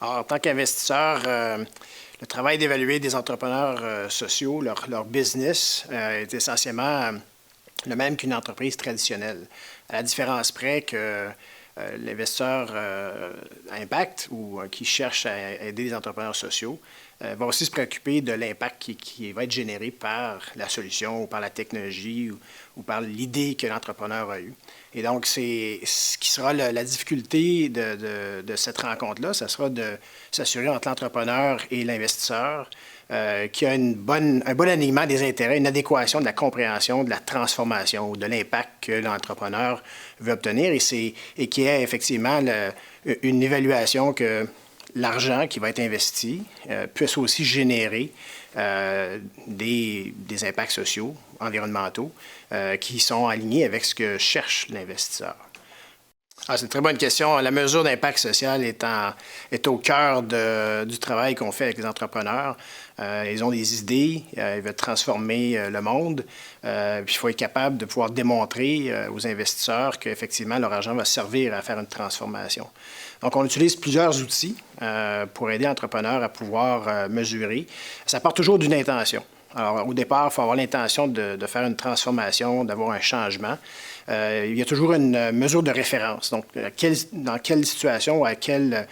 Alors, en tant qu'investisseur, le travail d'évaluer des entrepreneurs sociaux, leur business, est essentiellement le même qu'une entreprise traditionnelle. À la différence près que l'investisseur impact ou qui cherche à aider les entrepreneurs sociaux va aussi se préoccuper de l'impact qui va être généré par la solution ou par la technologie ou par l'idée que l'entrepreneur a eue. Et donc, c'est ce qui sera la difficulté de cette rencontre-là, ce sera de s'assurer entre l'entrepreneur et l'investisseur qu'il y a un bon alignement des intérêts, une adéquation de la compréhension, de la transformation ou de l'impact que l'entrepreneur veut obtenir et qu'il y ait effectivement une évaluation que l'argent qui va être investi puisse aussi générer des impacts sociaux, environnementaux, qui sont alignés avec ce que cherche l'investisseur. C'est une très bonne question. La mesure d'impact social est au cœur du travail qu'on fait avec les entrepreneurs. Ils ont des idées, ils veulent transformer le monde. Puis il faut être capable de pouvoir démontrer aux investisseurs qu'effectivement leur argent va servir à faire une transformation. Donc, on utilise plusieurs outils pour aider l'entrepreneur à pouvoir mesurer. Ça part toujours d'une intention. Alors, au départ, il faut avoir l'intention de faire une transformation, d'avoir un changement. Il y a toujours une mesure de référence. Donc, dans quelle situation ou à quelle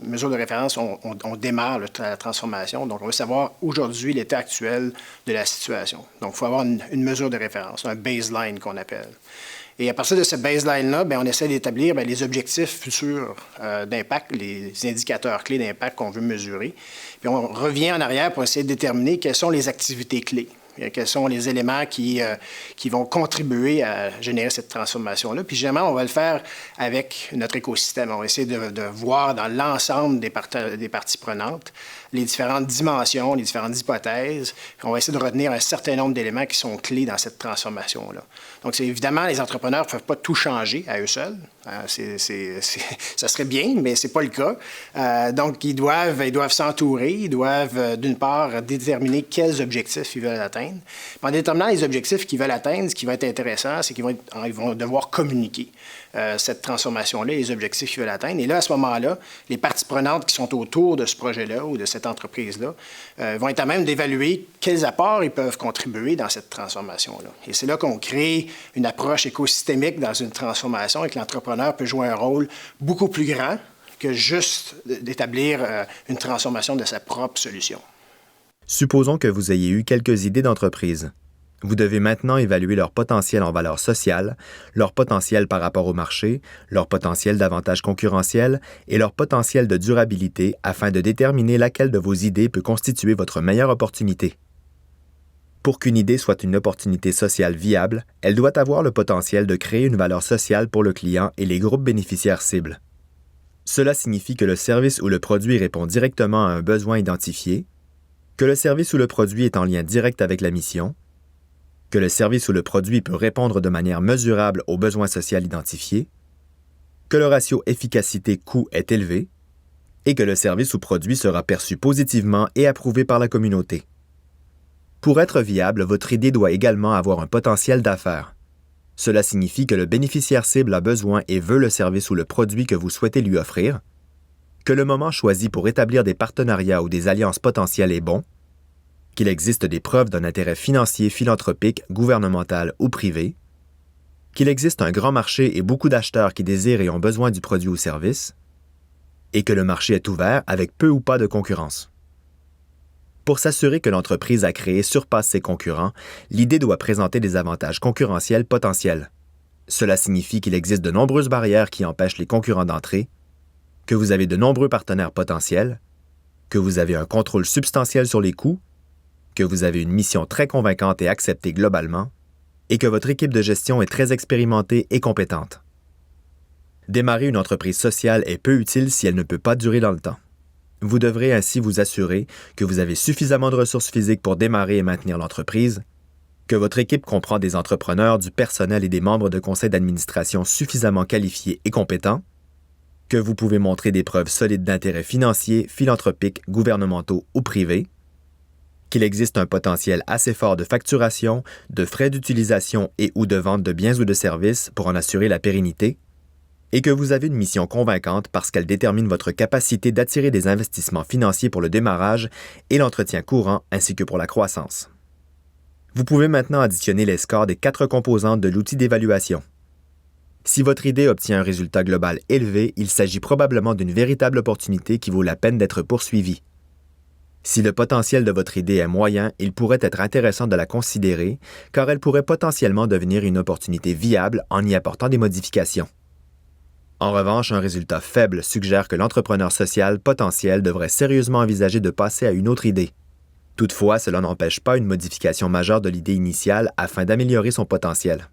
mesure de référence on démarre la transformation. Donc, on veut savoir aujourd'hui l'état actuel de la situation. Donc, il faut avoir une mesure de référence, un baseline qu'on appelle. Et à partir de ce baseline-là, on essaie d'établir les objectifs futurs d'impact, les indicateurs clés d'impact qu'on veut mesurer. Puis on revient en arrière pour essayer de déterminer quelles sont les activités clés. Quels sont les éléments qui vont contribuer à générer cette transformation-là. Puis généralement, on va le faire avec notre écosystème. On va essayer de voir dans l'ensemble des parties prenantes les différentes dimensions, les différentes hypothèses. Puis on va essayer de retenir un certain nombre d'éléments qui sont clés dans cette transformation-là. Donc, évidemment, les entrepreneurs ne peuvent pas tout changer à eux seuls. Ça serait bien, mais ce n'est pas le cas. Donc, ils doivent s'entourer. Ils doivent, d'une part, déterminer quels objectifs ils veulent atteindre. En déterminant les objectifs qu'ils veulent atteindre, ce qui va être intéressant, c'est qu'ils vont devoir communiquer cette transformation-là, les objectifs qu'ils veulent atteindre. Et là, à ce moment-là, les parties prenantes qui sont autour de ce projet-là ou de cette entreprise-là vont être à même d'évaluer quels apports ils peuvent contribuer dans cette transformation-là. Et c'est là qu'on crée une approche écosystémique dans une transformation et que l'entrepreneur peut jouer un rôle beaucoup plus grand que juste d'établir une transformation de sa propre solution. Supposons que vous ayez eu quelques idées d'entreprise. Vous devez maintenant évaluer leur potentiel en valeur sociale, leur potentiel par rapport au marché, leur potentiel d'avantage concurrentiel et leur potentiel de durabilité afin de déterminer laquelle de vos idées peut constituer votre meilleure opportunité. Pour qu'une idée soit une opportunité sociale viable, elle doit avoir le potentiel de créer une valeur sociale pour le client et les groupes bénéficiaires cibles. Cela signifie que le service ou le produit répond directement à un besoin identifié, que le service ou le produit est en lien direct avec la mission, que le service ou le produit peut répondre de manière mesurable aux besoins sociaux identifiés, que le ratio efficacité-coût est élevé et que le service ou produit sera perçu positivement et approuvé par la communauté. Pour être viable, votre idée doit également avoir un potentiel d'affaires. Cela signifie que le bénéficiaire cible a besoin et veut le service ou le produit que vous souhaitez lui offrir, que le moment choisi pour établir des partenariats ou des alliances potentielles est bon, qu'il existe des preuves d'un intérêt financier, philanthropique, gouvernemental ou privé, qu'il existe un grand marché et beaucoup d'acheteurs qui désirent et ont besoin du produit ou service, et que le marché est ouvert avec peu ou pas de concurrence. Pour s'assurer que l'entreprise à créer surpasse ses concurrents, l'idée doit présenter des avantages concurrentiels potentiels. Cela signifie qu'il existe de nombreuses barrières qui empêchent les concurrents d'entrer, que vous avez de nombreux partenaires potentiels, que vous avez un contrôle substantiel sur les coûts, que vous avez une mission très convaincante et acceptée globalement, et que votre équipe de gestion est très expérimentée et compétente. Démarrer une entreprise sociale est peu utile si elle ne peut pas durer dans le temps. Vous devrez ainsi vous assurer que vous avez suffisamment de ressources physiques pour démarrer et maintenir l'entreprise, que votre équipe comprend des entrepreneurs, du personnel et des membres de conseil d'administration suffisamment qualifiés et compétents, que vous pouvez montrer des preuves solides d'intérêts financiers, philanthropiques, gouvernementaux ou privés, qu'il existe un potentiel assez fort de facturation, de frais d'utilisation et ou de vente de biens ou de services pour en assurer la pérennité, et que vous avez une mission convaincante parce qu'elle détermine votre capacité d'attirer des investissements financiers pour le démarrage et l'entretien courant ainsi que pour la croissance. Vous pouvez maintenant additionner les scores des 4 composantes de l'outil d'évaluation. Si votre idée obtient un résultat global élevé, il s'agit probablement d'une véritable opportunité qui vaut la peine d'être poursuivie. Si le potentiel de votre idée est moyen, il pourrait être intéressant de la considérer, car elle pourrait potentiellement devenir une opportunité viable en y apportant des modifications. En revanche, un résultat faible suggère que l'entrepreneur social potentiel devrait sérieusement envisager de passer à une autre idée. Toutefois, cela n'empêche pas une modification majeure de l'idée initiale afin d'améliorer son potentiel.